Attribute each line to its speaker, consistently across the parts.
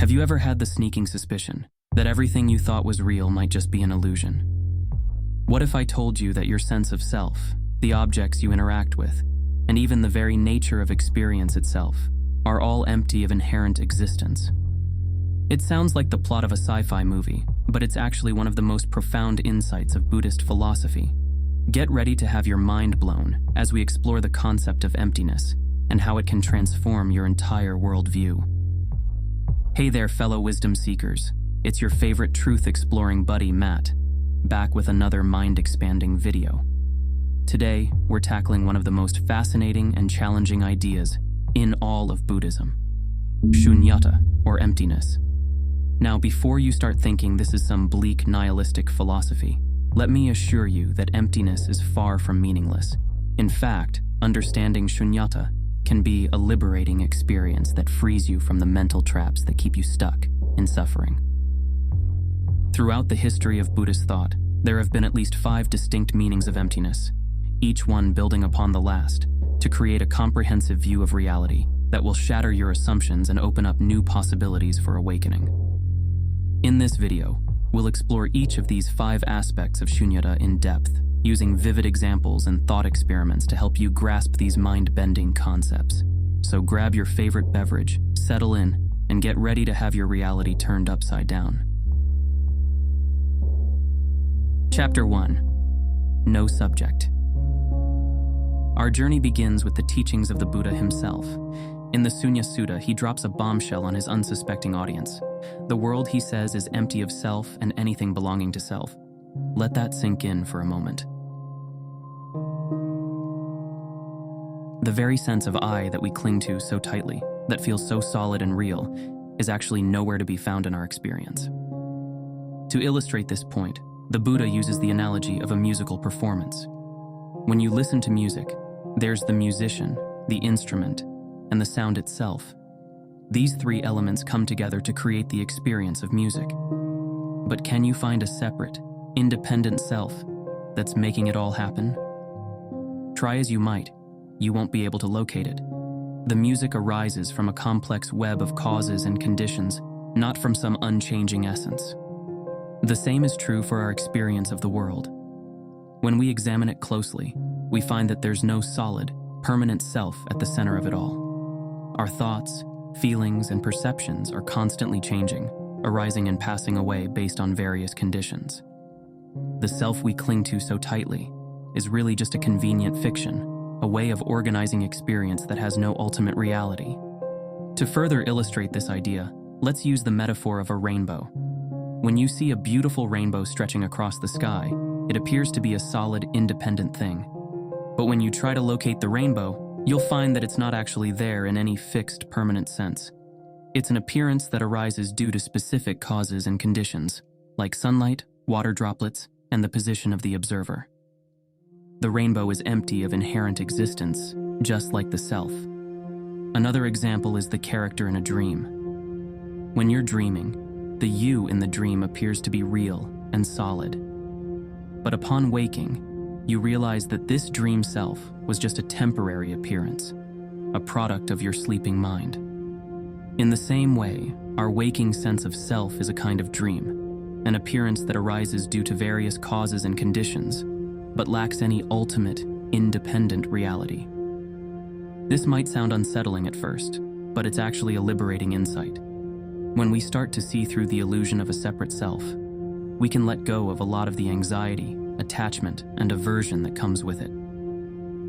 Speaker 1: Have you ever had the sneaking suspicion that everything you thought was real might just be an illusion? What if I told you that your sense of self, the objects you interact with, and even the very nature of experience itself are all empty of inherent existence? It sounds like the plot of a sci-fi movie, but it's actually one of the most profound insights of Buddhist philosophy. Get ready to have your mind blown as we explore the concept of emptiness and how it can transform your entire worldview. Hey there, fellow wisdom seekers. It's your favorite truth-exploring buddy, Matt, back with another mind-expanding video. Today, we're tackling one of the most fascinating and challenging ideas in all of Buddhism: Śūnyatā, or emptiness. Now, before you start thinking this is some bleak nihilistic philosophy, let me assure you that emptiness is far from meaningless. In fact, understanding Śūnyatā can be a liberating experience that frees you from the mental traps that keep you stuck in suffering. Throughout the history of Buddhist thought, there have been at least 5 distinct meanings of emptiness, each one building upon the last to create a comprehensive view of reality that will shatter your assumptions and open up new possibilities for awakening. In this video, we'll explore each of these 5 aspects of Śūnyatā in depth, using vivid examples and thought experiments to help you grasp these mind-bending concepts. So grab your favorite beverage, settle in, and get ready to have your reality turned upside down. Chapter 1. No subject. Our journey begins with the teachings of the Buddha himself. In the Sutta, he drops a bombshell on his unsuspecting audience. The world, he says, is empty of self and anything belonging to self. Let that sink in for a moment. The very sense of I that we cling to so tightly, that feels so solid and real, is actually nowhere to be found in our experience. To illustrate this point, the Buddha uses the analogy of a musical performance. When you listen to music, there's the musician, the instrument, and the sound itself. These 3 elements come together to create the experience of music. But can you find a separate, independent self that's making it all happen? Try as you might, you won't be able to locate it. The music arises from a complex web of causes and conditions, not from some unchanging essence. The same is true for our experience of the world. When we examine it closely, we find that there's no solid, permanent self at the center of it all. Our thoughts, feelings, and perceptions are constantly changing, arising and passing away based on various conditions. The self we cling to so tightly is really just a convenient fiction, a way of organizing experience that has no ultimate reality. To further illustrate this idea, let's use the metaphor of a rainbow. When you see a beautiful rainbow stretching across the sky, it appears to be a solid, independent thing. But when you try to locate the rainbow, you'll find that it's not actually there in any fixed, permanent sense. It's an appearance that arises due to specific causes and conditions, like sunlight, water droplets, and the position of the observer. The rainbow is empty of inherent existence, just like the self. Another example is the character in a dream. When you're dreaming, the you in the dream appears to be real and solid. But upon waking, you realize that this dream self was just a temporary appearance, a product of your sleeping mind. In the same way, our waking sense of self is a kind of dream, an appearance that arises due to various causes and conditions, but lacks any ultimate, independent reality. This might sound unsettling at first, but it's actually a liberating insight. When we start to see through the illusion of a separate self, we can let go of a lot of the anxiety, attachment, and aversion that comes with it.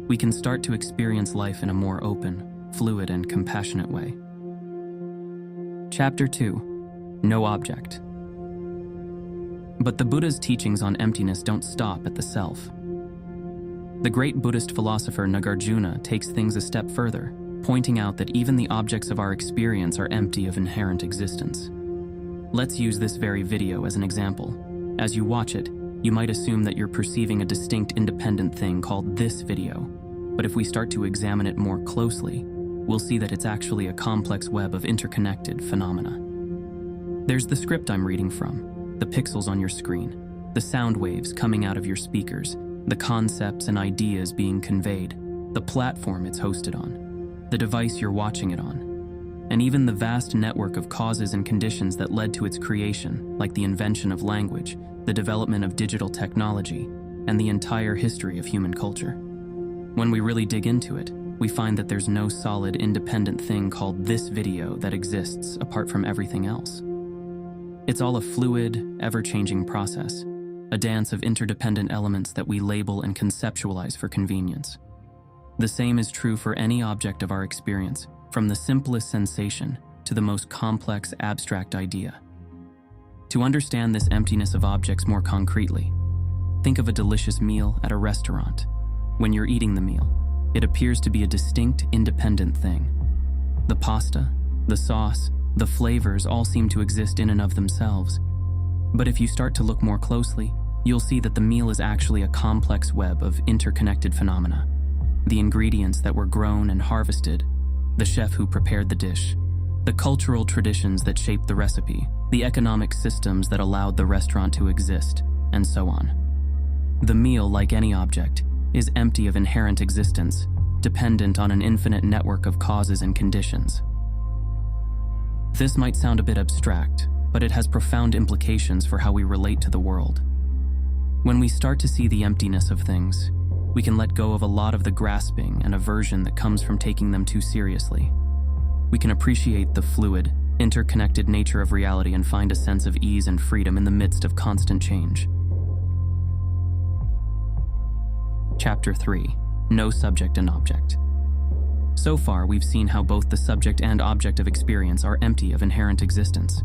Speaker 1: We can start to experience life in a more open, fluid, and compassionate way. Chapter 2. No object. But the Buddha's teachings on emptiness don't stop at the self. The great Buddhist philosopher Nāgārjuna takes things a step further, pointing out that even the objects of our experience are empty of inherent existence. Let's use this very video as an example. As you watch it, you might assume that you're perceiving a distinct independent thing called this video, but if we start to examine it more closely, we'll see that it's actually a complex web of interconnected phenomena. There's the script I'm reading from, the pixels on your screen, the sound waves coming out of your speakers, the concepts and ideas being conveyed, the platform it's hosted on, the device you're watching it on. and even the vast network of causes and conditions that led to its creation, like the invention of language, the development of digital technology, and the entire history of human culture. When we really dig into it, we find that there's no solid, independent thing called this video that exists apart from everything else. It's all a fluid, ever-changing process, a dance of interdependent elements that we label and conceptualize for convenience. The same is true for any object of our experience, from the simplest sensation to the most complex, abstract idea. To understand this emptiness of objects more concretely, think of a delicious meal at a restaurant. When you're eating the meal, it appears to be a distinct, independent thing. The pasta, the sauce, the flavors all seem to exist in and of themselves. But if you start to look more closely, you'll see that the meal is actually a complex web of interconnected phenomena. The ingredients that were grown and harvested, the chef who prepared the dish, the cultural traditions that shaped the recipe, the economic systems that allowed the restaurant to exist, and so on. The meal, like any object, is empty of inherent existence, dependent on an infinite network of causes and conditions. This might sound a bit abstract, but it has profound implications for how we relate to the world. When we start to see the emptiness of things, we can let go of a lot of the grasping and aversion that comes from taking them too seriously. We can appreciate the fluid, interconnected nature of reality and find a sense of ease and freedom in the midst of constant change. Chapter 3. No subject and object. So far, we've seen how both the subject and object of experience are empty of inherent existence.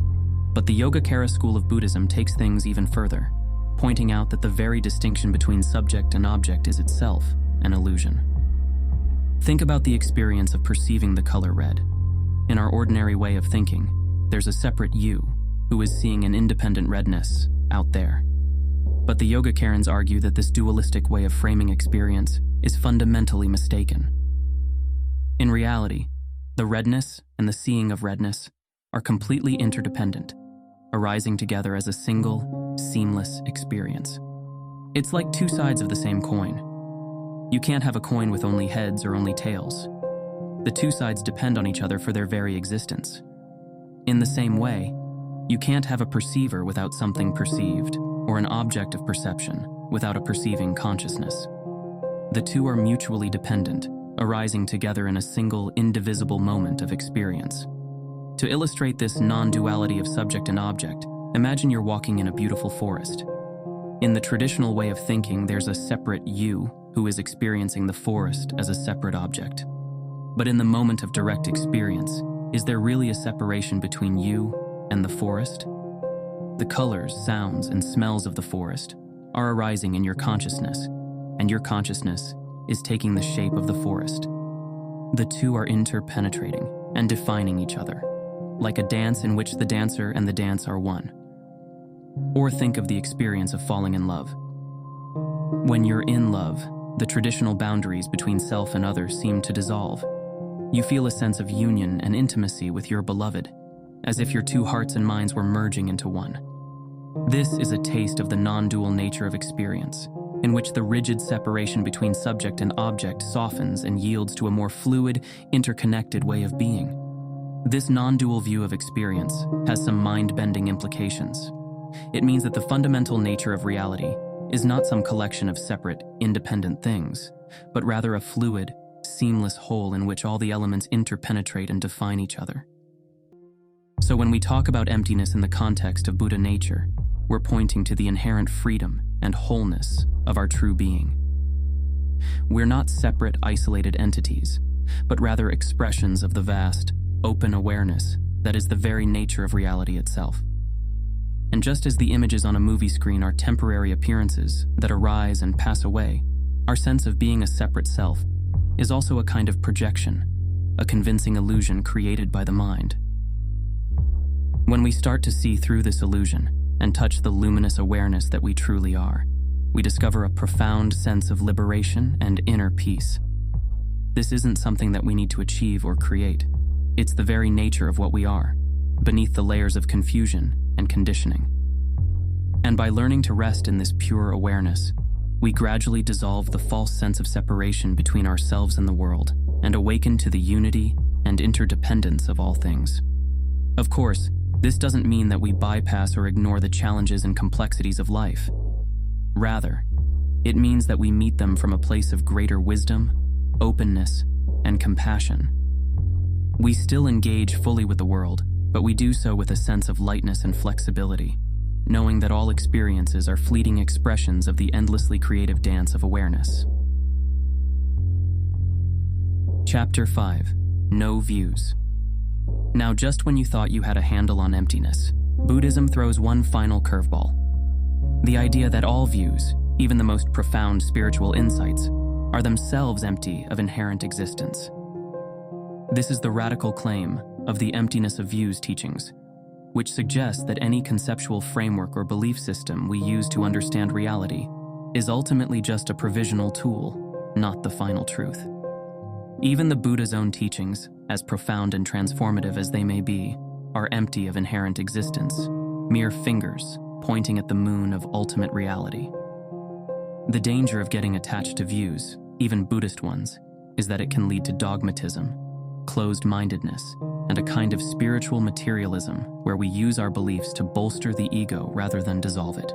Speaker 1: But the Yogācāra school of Buddhism takes things even further, pointing out that the very distinction between subject and object is itself an illusion. Think about the experience of perceiving the color red. In our ordinary way of thinking, there's a separate you who is seeing an independent redness out there. But the Yogācārans argue that this dualistic way of framing experience is fundamentally mistaken. In reality, the redness and the seeing of redness are completely interdependent, arising together as a single, seamless experience. It's like two sides of the same coin. You can't have a coin with only heads or only tails. The two sides depend on each other for their very existence. In the same way, you can't have a perceiver without something perceived, or an object of perception without a perceiving consciousness. The two are mutually dependent, arising together in a single, indivisible moment of experience. To illustrate this non-duality of subject and object, imagine you're walking in a beautiful forest. In the traditional way of thinking, there's a separate you who is experiencing the forest as a separate object. But in the moment of direct experience, is there really a separation between you and the forest? The colors, sounds, and smells of the forest are arising in your consciousness, and your consciousness is taking the shape of the forest. The two are interpenetrating and defining each other, like a dance in which the dancer and the dance are one. Or think of the experience of falling in love. When you're in love, the traditional boundaries between self and others seem to dissolve. You feel a sense of union and intimacy with your beloved, as if your two hearts and minds were merging into one. This is a taste of the non-dual nature of experience, in which the rigid separation between subject and object softens and yields to a more fluid, interconnected way of being. This non-dual view of experience has some mind-bending implications. It means that the fundamental nature of reality is not some collection of separate, independent things, but rather a fluid, seamless whole in which all the elements interpenetrate and define each other. So when we talk about emptiness in the context of Buddha nature, we're pointing to the inherent freedom and wholeness of our true being. We're not separate, isolated entities, but rather expressions of the vast, open awareness that is the very nature of reality itself. And just as the images on a movie screen are temporary appearances that arise and pass away, our sense of being a separate self is also a kind of projection, a convincing illusion created by the mind. When we start to see through this illusion and touch the luminous awareness that we truly are, we discover a profound sense of liberation and inner peace. This isn't something that we need to achieve or create. It's the very nature of what we are, beneath the layers of confusion and conditioning. And by learning to rest in this pure awareness, we gradually dissolve the false sense of separation between ourselves and the world, and awaken to the unity and interdependence of all things. Of course, this doesn't mean that we bypass or ignore the challenges and complexities of life. Rather, it means that we meet them from a place of greater wisdom, openness, and compassion. We still engage fully with the world, but we do so with a sense of lightness and flexibility, knowing that all experiences are fleeting expressions of the endlessly creative dance of awareness. Chapter 5. No Views. Now, just when you thought you had a handle on emptiness, Buddhism throws one final curveball. The idea that all views, even the most profound spiritual insights, are themselves empty of inherent existence. This is the radical claim of the emptiness of views teachings, which suggests that any conceptual framework or belief system we use to understand reality is ultimately just a provisional tool, not the final truth. Even the Buddha's own teachings, as profound and transformative as they may be, are empty of inherent existence, mere fingers pointing at the moon of ultimate reality. The danger of getting attached to views, even Buddhist ones, is that it can lead to dogmatism, closed-mindedness, and a kind of spiritual materialism where we use our beliefs to bolster the ego rather than dissolve it.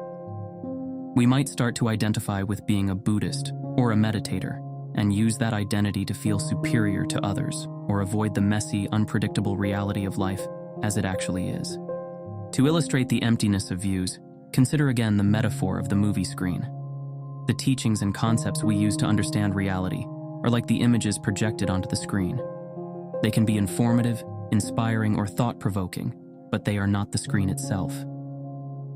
Speaker 1: We might start to identify with being a Buddhist or a meditator and use that identity to feel superior to others or avoid the messy, unpredictable reality of life as it actually is. To illustrate the emptiness of views, consider again the metaphor of the movie screen. The teachings and concepts we use to understand reality are like the images projected onto the screen. They can be informative, inspiring, or thought-provoking, but they are not the screen itself.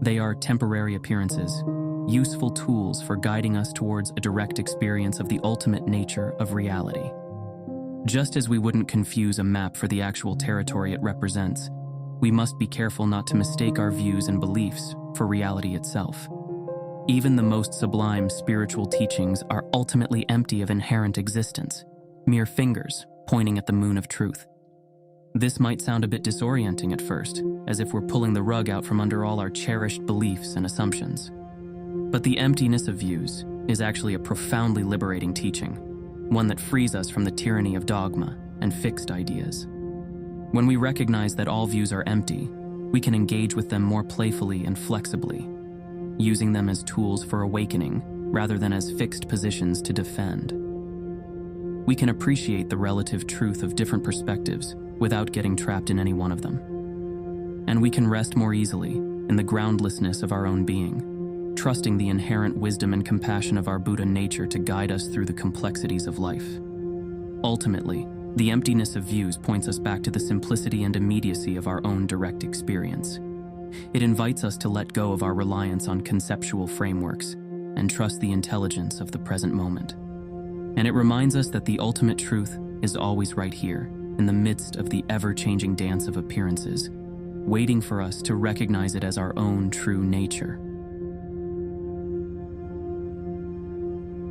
Speaker 1: They are temporary appearances, useful tools for guiding us towards a direct experience of the ultimate nature of reality. Just as we wouldn't confuse a map for the actual territory it represents, we must be careful not to mistake our views and beliefs for reality itself. Even the most sublime spiritual teachings are ultimately empty of inherent existence, mere fingers pointing at the moon of truth. This might sound a bit disorienting at first, as if we're pulling the rug out from under all our cherished beliefs and assumptions. But the emptiness of views is actually a profoundly liberating teaching, one that frees us from the tyranny of dogma and fixed ideas. When we recognize that all views are empty, we can engage with them more playfully and flexibly, using them as tools for awakening rather than as fixed positions to defend. We can appreciate the relative truth of different perspectives without getting trapped in any one of them. And we can rest more easily in the groundlessness of our own being, trusting the inherent wisdom and compassion of our Buddha nature to guide us through the complexities of life. Ultimately, the emptiness of views points us back to the simplicity and immediacy of our own direct experience. It invites us to let go of our reliance on conceptual frameworks and trust the intelligence of the present moment. And it reminds us that the ultimate truth is always right here, in the midst of the ever-changing dance of appearances, waiting for us to recognize it as our own true nature.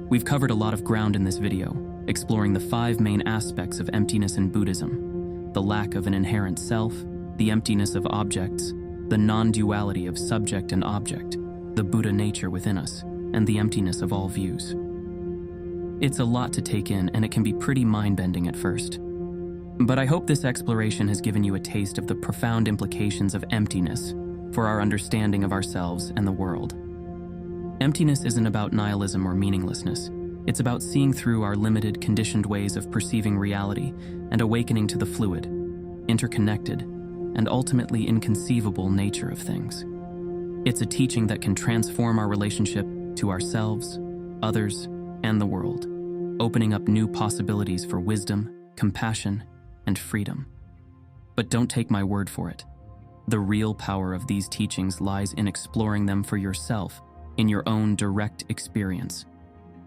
Speaker 1: We've covered a lot of ground in this video, exploring the 5 main aspects of emptiness in Buddhism: the lack of an inherent self, the emptiness of objects, the non-duality of subject and object, the Buddha nature within us, and the emptiness of all views. It's a lot to take in, and it can be pretty mind-bending at first. But I hope this exploration has given you a taste of the profound implications of emptiness for our understanding of ourselves and the world. Emptiness isn't about nihilism or meaninglessness. It's about seeing through our limited, conditioned ways of perceiving reality and awakening to the fluid, interconnected, and ultimately inconceivable nature of things. It's a teaching that can transform our relationship to ourselves, others, and the world, opening up new possibilities for wisdom, compassion, and freedom. But don't take my word for it. The real power of these teachings lies in exploring them for yourself in your own direct experience.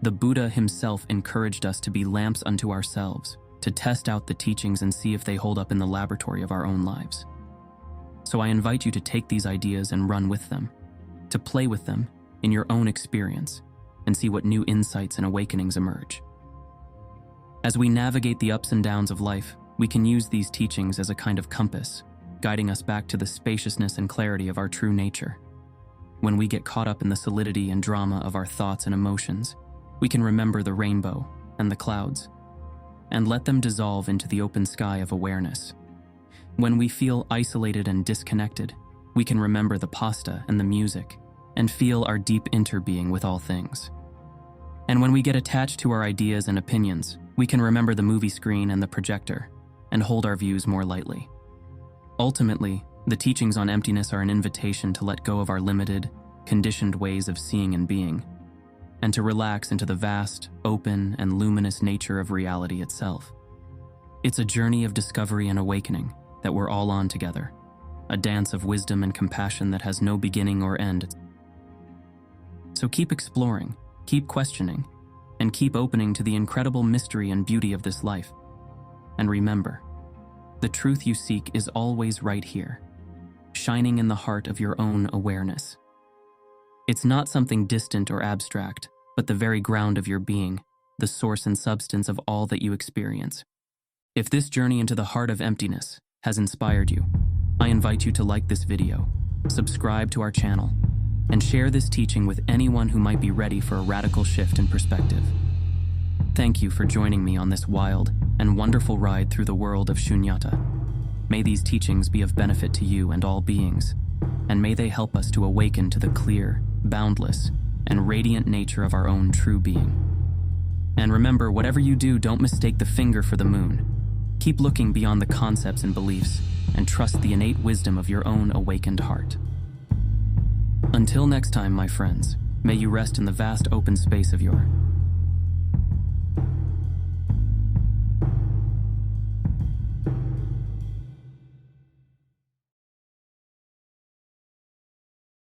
Speaker 1: The Buddha himself encouraged us to be lamps unto ourselves, to test out the teachings and see if they hold up in the laboratory of our own lives. So I invite you to take these ideas and run with them, to play with them in your own experience, and see what new insights and awakenings emerge. As we navigate the ups and downs of life, we can use these teachings as a kind of compass, guiding us back to the spaciousness and clarity of our true nature. When we get caught up in the solidity and drama of our thoughts and emotions, we can remember the rainbow and the clouds. and let them dissolve into the open sky of awareness. When we feel isolated and disconnected, we can remember the pasta and the music and feel our deep interbeing with all things. And when we get attached to our ideas and opinions, we can remember the movie screen and the projector and hold our views more lightly. Ultimately, the teachings on emptiness are an invitation to let go of our limited, conditioned ways of seeing and being, and to relax into the vast, open, and luminous nature of reality itself. It's a journey of discovery and awakening that we're all on together, a dance of wisdom and compassion that has no beginning or end. So keep exploring, keep questioning, and keep opening to the incredible mystery and beauty of this life. And remember, the truth you seek is always right here, shining in the heart of your own awareness. It's not something distant or abstract, but the very ground of your being, the source and substance of all that you experience. If this journey into the heart of emptiness has inspired you, I invite you to like this video, subscribe to our channel, and share this teaching with anyone who might be ready for a radical shift in perspective. Thank you for joining me on this wild and wonderful ride through the world of Śūnyatā. May these teachings be of benefit to you and all beings, and may they help us to awaken to the clear, boundless, and radiant nature of our own true being. And remember, whatever you do, don't mistake the finger for the moon. Keep looking beyond the concepts and beliefs, and trust the innate wisdom of your own awakened heart. Until next time, my friends, may you rest in the vast open space of your